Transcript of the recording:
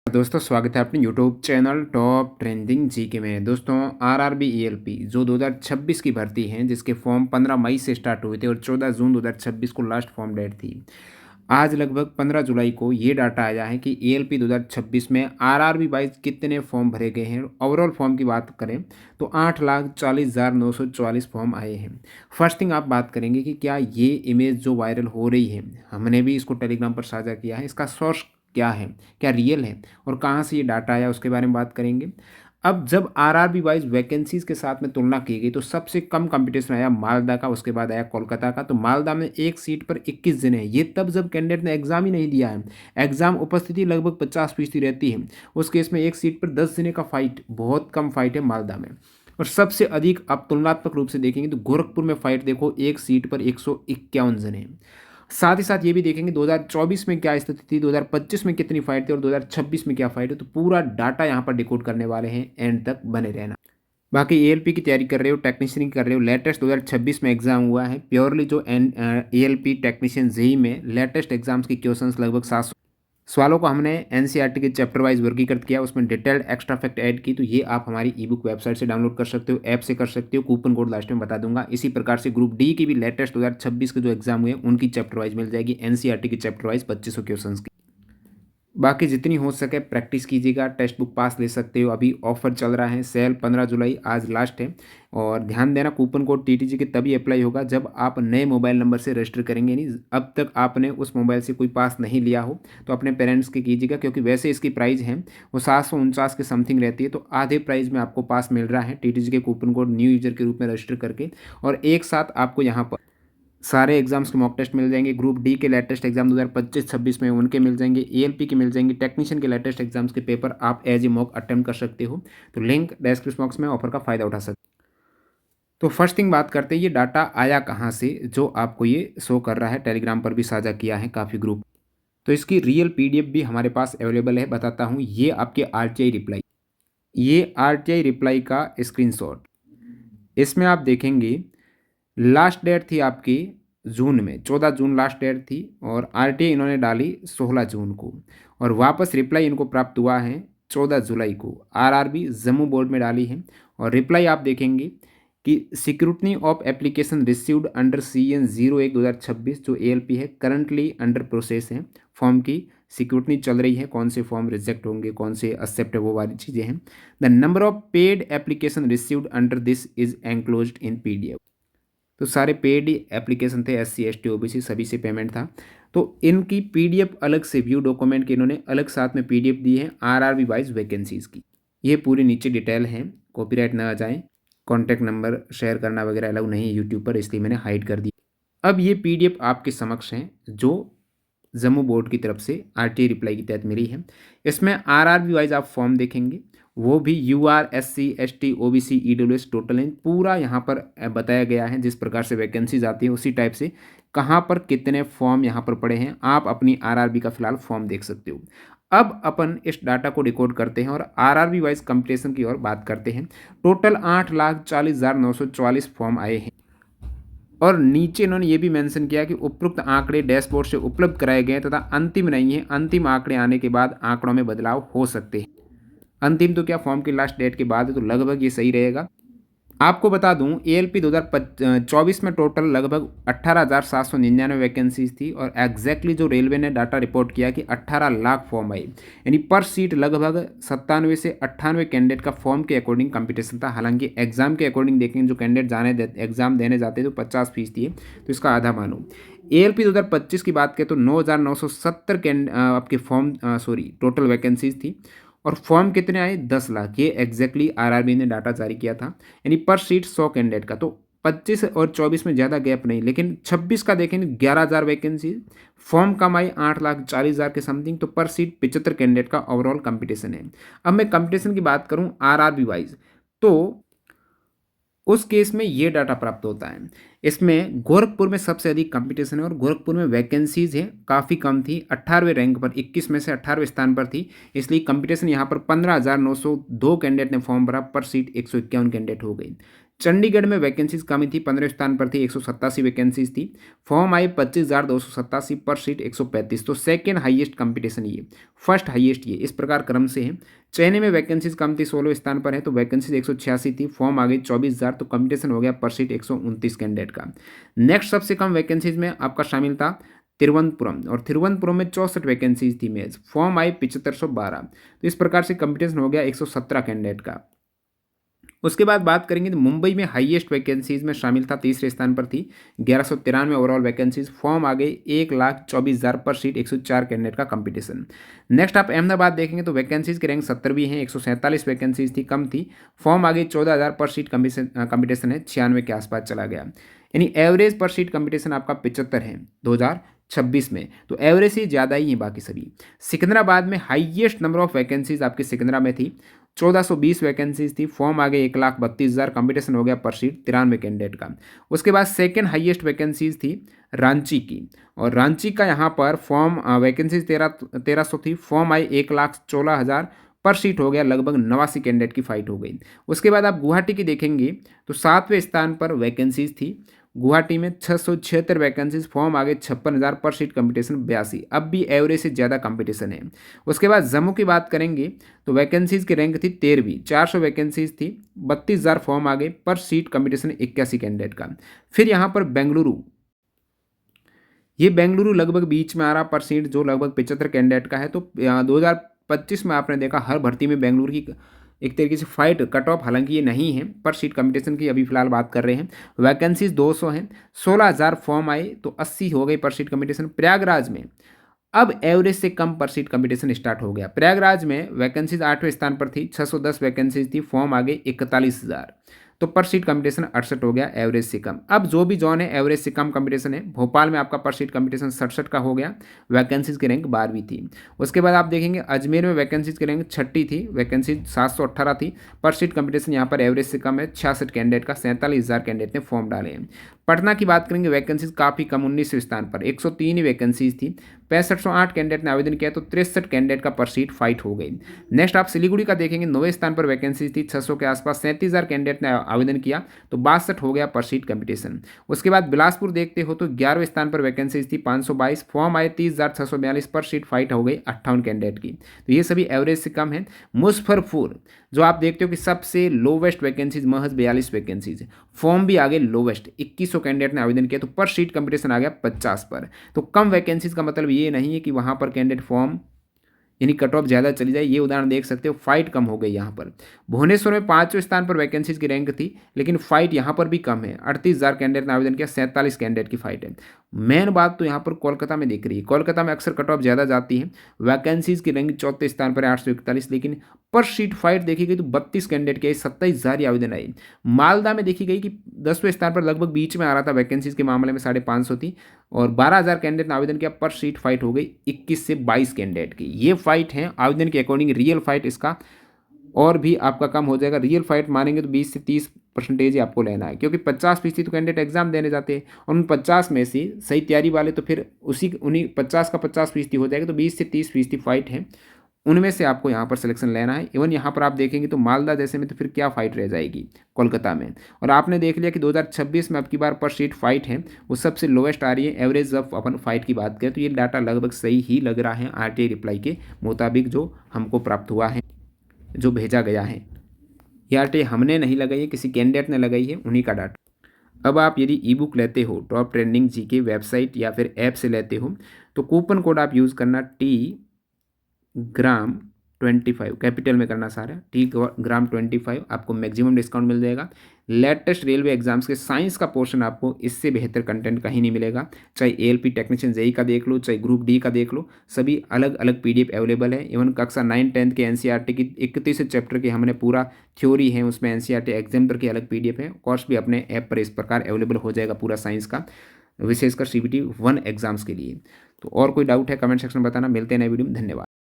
दोस्तों स्वागत है अपने YouTube channel top trending GK में। दोस्तों आरआरबी ईएलपी जो 2026 की भर्ती है, जिसके फॉर्म 15 मई से स्टार्ट हुए थे और 14 जून 2026 को लास्ट फॉर्म डेट थी। आज लगभग 15 जुलाई को ये डाटा आया है कि ईएलपी 2026 में आरआरबी वाइज कितने फॉर्म भरे गए हैं। ओवरऑल फॉर्म की बात करें तो 8,40,944 फॉर्म आए हैं। फर्स्ट थिंग आप बात करेंगे कि क्या ये इमेज जो वायरल हो रही है, हमने भी इसको टेलीग्राम पर साझा किया है, इसका सोर्स क्या है, क्या रियल है और कहाँ से ये डाटा आया, उसके बारे में बात करेंगे। अब जब आरआरबी वाइज वैकेंसीज के साथ में तुलना की गई तो सबसे कम कंपटीशन आया मालदा का, उसके बाद आया कोलकाता का। तो मालदा में एक सीट पर 21 जने हैं। ये तब जब कैंडिडेट ने एग्जाम ही नहीं दिया है। एग्जाम उपस्थिति लगभग 50% रहती है। उस केस में एक सीट पर 10 जने का फाइट, बहुत कम फाइट है मालदा में। और सबसे अधिक आप तुलनात्मक रूप से देखेंगे तो गोरखपुर में फाइट देखो, एक सीट पर 151 जने हैं। साथ ही साथ ये भी देखेंगे 2024 में क्या स्थिति थी, 2025 में कितनी फाइट थी और 2026 में क्या फाइट है। तो पूरा डाटा यहाँ पर डिकोड करने वाले हैं, एंड तक बने रहना। बाकी एएलपी की तैयारी कर रहे हो, टेक्नीशियन की कर रहे हो, लेटेस्ट 2026 में एग्जाम हुआ है। प्योरली जो एएलपी टेक्नीशियन जेई में लेटेस्ट एग्जाम्स की क्वेश्चंस लगभग 700 सवालों को हमने एनसीईआरटी के चैप्टर वाइज वर्गीकृत किया, उसमें डिटेल्ड एक्स्ट्रा फैक्ट ऐड की। तो ये आप हमारी ई बुक वेबसाइट से डाउनलोड कर सकते हो, ऐप से कर सकते हो, कूपन कोड लास्ट में बता दूंगा। इसी प्रकार से ग्रुप डी की भी लेटेस्ट 2026 के जो एग्जाम हुए उनकी चैप्टर वाइज मिल जाएगी, एनसीईआरटी की चैप्टर वाइज 2500 क्वेश्चन की। बाकी जितनी हो सके प्रैक्टिस कीजिएगा, टेक्स्ट बुक पास ले सकते हो। अभी ऑफर चल रहा है, सेल 15 जुलाई आज लास्ट है। और ध्यान देना, कूपन कोड टीटीजी के तभी अप्लाई होगा जब आप नए मोबाइल नंबर से रजिस्टर करेंगे। नहीं, अब तक आपने उस मोबाइल से कोई पास नहीं लिया हो तो अपने पेरेंट्स के कीजिएगा, क्योंकि वैसे इसकी प्राइस है वो 749 के समथिंग रहती है। तो आधे प्राइस में आपको पास मिल रहा है टीटीजी के कूपन कोड न्यू यूजर के रूप में रजिस्टर करके। और एक साथ आपको यहाँ पर सारे एग्जाम्स के मॉक टेस्ट मिल जाएंगे। ग्रुप डी के लेटेस्ट एग्जाम 2025-26 में उनके मिल जाएंगे, एएलपी के मिल जाएंगे, टेक्नीशियन के लेटेस्ट एग्जाम्स के पेपर आप एज ए मॉक अटेम्प्ट कर सकते हो। तो लिंक डिस्क्रिप्शन बॉक्स में, ऑफर का फ़ायदा उठा सकते हो। तो फर्स्ट थिंग बात करते हैं, ये डाटा आया कहाँ से जो आपको ये शो कर रहा है। टेलीग्राम पर भी साझा किया है काफ़ी ग्रुप। तो इसकी रियल पीडीएफ भी हमारे पास अवेलेबल है, बताता हूँ। ये आपके आरटीआई रिप्लाई, ये आरटीआई रिप्लाई का स्क्रीनशॉट। इसमें आप देखेंगे लास्ट डेट थी आपकी जून में, 14 जून लास्ट डेट थी, और आरटीआई इन्होंने डाली 16 जून को, और वापस रिप्लाई इनको प्राप्त हुआ है 14 जुलाई को। आरआरबी जम्मू बोर्ड में डाली है। और रिप्लाई आप देखेंगे कि scrutiny of application received under CN 01/2026 जो एएलपी है, करंटली अंडर प्रोसेस है। फॉर्म की सिक्रूटनी चल रही है, कौन से फॉर्म रिजेक्ट होंगे, कौन से एक्सेप्ट है, वो वाली चीज़ें हैं। The number of paid application received under this is enclosed in PDF. तो सारे पेड एप्लीकेशन थे, SC ST OBC सभी से पेमेंट था। तो इनकी पीडीएफ अलग से, व्यू डॉक्यूमेंट के इन्होंने अलग साथ में पीडीएफ दी है आरआरबी वाइज वैकेंसीज की। ये पूरी नीचे डिटेल है, कॉपीराइट ना आ जाए। कॉन्टैक्ट नंबर शेयर करना वगैरह अलाउ नहीं है यूट्यूब पर, इसलिए मैंने हाइड कर दी। अब ये पीडीएफ आपके समक्ष है जो जम्मू बोर्ड की तरफ से आरटीआई रिप्लाई के तहत मिली है। इसमें आरआरबी वाइज आप फॉर्म देखेंगे, वो भी UR SC ST OBC EWS total है, पूरा यहाँ पर बताया गया है। जिस प्रकार से वैकेंसीज आती है उसी टाइप से कहाँ पर कितने फॉर्म यहाँ पर पड़े हैं, आप अपनी आरआरबी का फिलहाल फॉर्म देख सकते हो। अब अपन इस डाटा को डिकोड करते हैं और आरआरबी वाइज कंपटीशन की ओर बात करते हैं। टोटल 8,40,944 फॉर्म आए हैं। और नीचे इन्होंने ये भी मेंशन किया कि उपरोक्त आंकड़े डैशबोर्ड से उपलब्ध कराए गए तथा अंतिम नहीं है, अंतिम आंकड़े आने के बाद आंकड़ों में बदलाव हो सकते हैं। अंतिम तो क्या, फॉर्म की लास्ट डेट के बाद है, तो लगभग ये सही रहेगा। आपको बता दूं एएलपी 2024 में टोटल लगभग 18,799 वैकेंसीज थी, और एग्जैक्टली जो रेलवे ने डाटा रिपोर्ट किया कि 18 लाख फॉर्म आए, यानी पर सीट लगभग 97 से 98 कैंडिडेट का फॉर्म के अकॉर्डिंग कंपटीशन था। हालांकि एग्जाम के अकॉर्डिंग देखेंगे, जो कैंडिडेट एग्जाम देने जाते तो 50% है, तो इसका आधा मानो। एएलपी 2025 की बात करें तो 9,970 आपके फॉर्म टोटल वैकेंसीज थी, और फॉर्म कितने आए, 10 लाख। ये एग्जैक्टली आरआरबी ने डाटा जारी किया था, यानी पर सीट 100 कैंडिडेट का। तो 25 और 24 में ज़्यादा गैप नहीं, लेकिन 26 का देखेंगे 11,000 वैकेंसी, फॉर्म कम आई 8,40,000 के समथिंग, तो पर सीट 75 कैंडिडेट का ओवरऑल कंपटीशन है। अब मैं कंपटीशन की बात करूं आरआरबी वाइज, तो उस केस में ये डाटा प्राप्त होता है। इसमें गोरखपुर में सबसे अधिक कंपटीशन है, और गोरखपुर में वैकेंसीज है काफ़ी कम थी, 18वें रैंक पर, 21 में से 18वें स्थान पर थी। इसलिए कंपटीशन यहाँ पर 15,902 कैंडिडेट ने फॉर्म भरा, पर सीट 151 कैंडिडेट हो गई। चंडीगढ़ में वैकेंसीज कमी थी, 15वें स्थान पर थी, 187 वैकेंसीज थी। फॉर्म आए 25,287 पर सीट 135। तो सेकेंड हाईएस्ट कंपटीशन ये, फर्स्ट हाईएस्ट ये, इस प्रकार क्रम से है। चयने में वैकेंसीज कम थी, 16वें स्थान पर है, तो वैकेंसीज 186 थी। फॉर्म आ गई 24,000, तो कंपटीशन हो गया पर सीट 129 कैंडिडेट का। नेक्स्ट सबसे कम वैकेंसीज में आपका शामिल था तिरुवनंतपुरम, और तिरुवनंतपुरम में 64 वैकेंसीज थी मेज। Form I 7512। तो इस प्रकार से कंपटीशन हो गया 117 कैंडिडेट का। उसके बाद बात करेंगे तो मुंबई में हाईएस्ट वैकेंसीज में शामिल था, तीसरे स्थान पर थी, 1193 ओवरऑल वैकेंसीज। फॉर्म आ गई 1,24,000 पर सीट, 104 कैंडिडेट का कंपटीशन। नेक्स्ट आप अहमदाबाद देखेंगे तो वैकेंसीज के रैंक 70 हैं, 147 वैकेंसीज थी, कम थी। फॉर्म आ गई 14,000 पर सीट, कंपटीशन है 96 के आसपास चला गया। यानी एवरेज पर सीट कंपटीशन आपका 75 है 2026 में, तो एवरेज ही ज़्यादा ही है बाकी सभी। सिकंदराबाद में हाईएस्ट नंबर ऑफ वैकेंसीज आपकी सिकंदरा में थी, 1420 वैकेंसीज थी। फॉर्म आ गए 1,32,000, कंपटीशन हो गया पर सीट 93 कैंडिडेट का। उसके बाद सेकेंड हाईएस्ट वैकेंसीज थी रांची की, और रांची का यहाँ पर फॉर्म वैकेंसीज 1300 थी। फॉर्म आई 1,16,000 पर सीट, हो गया लगभग 89 कैंडिडेट की फाइट हो गई। उसके बाद आप गुवाहाटी की देखेंगे तो 7वें स्थान पर वैकेंसीज थी। गुवाहाटी में 676 वैकेंसीज। फॉर्म आ गए 56,000 पर सीट, कंपटीशन 82। अब भी एवरेज से ज़्यादा कंपटीशन है। उसके बाद जम्मू की बात करेंगे तो वैकेंसीज की रैंक थी 13वीं, 400 वैकेंसीज थी, 32,000 फॉर्म आ गए पर सीट, कंपटीशन 81 कैंडिडेट का। फिर यहाँ पर बेंगलुरु, ये बेंगलुरु लगभग बीच में आ रहा पर सीट, जो लगभग 75 कैंडिडेट का है। तो 2025 में आपने देखा हर भर्ती में बेंगलुरु की एक तरीके से फाइट कट ऑफ, हालांकि ये नहीं है पर सीट कंपटीशन की अभी फिलहाल बात कर रहे हैं। वैकेंसीज 200 हैं, 16,000 फॉर्म आए, तो 80 हो गई पर सीट कंपटीशन। प्रयागराज में अब एवरेज से कम पर सीट कंपटीशन स्टार्ट हो गया। प्रयागराज में वैकेंसीज 8वें स्थान पर थी, 610 वैकेंसीज थी। फॉर्म आ गए 41,000, तो पर सीट कंपटीशन 68 हो गया, एवरेज से कम। अब जो भी जोन है एवरेज से कम कंपटीशन है। भोपाल में आपका पर सीट कंपटीशन 67 का हो गया, वैकेंसीज की रैंक 12वीं थी। उसके बाद आप देखेंगे अजमेर में वैकेंसीज की रैंक 6ठी थी, वैकेंसीज 718 थी, पर सीट कंपटीशन यहाँ पर एवरेज से कम है, 66 कैंडिडेट का, 47,000 कैंडिडेट ने फॉर्म डाले हैं। पटना की बात करेंगे, वैकेंसीज काफ़ी कम, 19वें स्थान पर 103 ही वैकेंसीज थी, 6508 कैंडिडेट ने आवेदन किया, तो 63 कैंडिडेट का पर सीट फाइट हो गई। नेक्स्ट आप सिलीगुड़ी का देखेंगे, 9वें स्थान पर वैकेंसीज थी, 600 के आसपास, 37,000 कैंडिडेट ने आवेदन किया, तो 62 हो गया पर सीट कंपटीशन। उसके बाद बिलासपुर देखते हो तो 11वें स्थान पर वैकेंसीज थी, 522 फॉर्म आए, 30,642 पर सीट, फाइट हो गई 58 कैंडिडेट की। तो ये सभी एवरेज से कम है। मुजफ्फरपुर जो आप देखते हो कि सबसे लोवेस्ट वैकेंसीज महज 42 वैकेंसीज, फॉर्म भी आगे लोवेस्ट, 2100 कैंडिडेट ने आवेदन किया, तो पर सीट कंपटीशन आ गया 50 पर। तो कम वैकेंसीज का मतलब ये नहीं है कि वहाँ पर कैंडिडेट फॉर्म यानी कट ऑफ ज़्यादा चली जाए, ये उदाहरण देख सकते हो, फाइट कम हो गई यहाँ पर। भुवनेश्वर में 5वें स्थान पर वैकेंसीज की रैंक थी, लेकिन फाइट यहाँ पर भी कम है, 38,000 कैंडिडेट ने आवेदन किया, 47 कैंडिडेट की फाइट है। मेन बात तो यहाँ पर कोलकाता में दिख रही है, कोलकाता में अक्सर कट ऑफ ज़्यादा जाती है, वैकेंसीज की रैंक 4थे स्थान पर है, 841, लेकिन पर सीट फाइट देखी गई तो 32 कैंडिडेट की आई, 27,000 आवेदन आई। मालदा में देखी गई कि 10वें स्थान पर लगभग बीच में आ रहा था, वैकेंसीज के मामले में 550 थी, और 12,000 कैंडिडेट ने आवेदन किया, पर सीट फाइट हो गई 21 से 22 कैंडिडेट की। ये फाइट है आवेदन के अकॉर्डिंग, रियल फाइट इसका और भी आपका कम हो जाएगा। रियल फाइट मानेंगे तो 20 से 30% ही आपको लेना है, क्योंकि 50% तो कैंडिडेट एग्जाम देने जाते हैं, और उन 50 में से सही तैयारी वाले तो फिर उन्हीं 50 का 50% हो जाएगा, तो 20 से 30% फाइट है, उनमें से आपको यहाँ पर सिलेक्शन लेना है। इवन यहाँ पर आप देखेंगे तो मालदा जैसे में तो फिर क्या फाइट रह जाएगी कोलकाता में। और आपने देख लिया कि 2026 में अब की बार पर सीट फाइट है वो सबसे लोएस्ट आ रही है। एवरेज ऑफ अपन फाइट की बात करें तो ये डाटा लगभग सही ही लग रहा है आरटीआई रिप्लाई के मुताबिक, जो हमको प्राप्त हुआ है, जो भेजा गया है। ये आरटीआई हमने नहीं लगाई है, किसी कैंडिडेट ने लगाई है, उन्हीं का डाटा। अब आप यदि ई बुक लेते हो टॉप ट्रेंडिंग जीके वेबसाइट या फिर ऐप से लेते हो तो कूपन कोड आप यूज़ करना TGRAM25, कैपिटल में करना सारा, TGRAM25, आपको मैक्सिमम डिस्काउंट मिल जाएगा। लेटेस्ट रेलवे एग्जाम्स के साइंस का पोर्शन आपको इससे बेहतर कंटेंट कहीं नहीं मिलेगा, चाहे ALP टेक्नीशियन जेई का देख लो, चाहे ग्रुप डी का देख लो, सभी अलग अलग PDF अवेलेबल है। इवन कक्षा 9-10 के NCERT की 31 चैप्टर की हमने पूरा थ्योरी है, उसमें NCERT एग्जाम्पल की अलग PDF है। कोर्स भी अपने ऐप पर इस प्रकार अवेलेबल हो जाएगा पूरा साइंस का, विशेषकर CBT 1 एग्जाम्स के लिए। तो और कोई डाउट है कमेंट सेक्शन में बताना। मिलते हैं नए वीडियो में, धन्यवाद।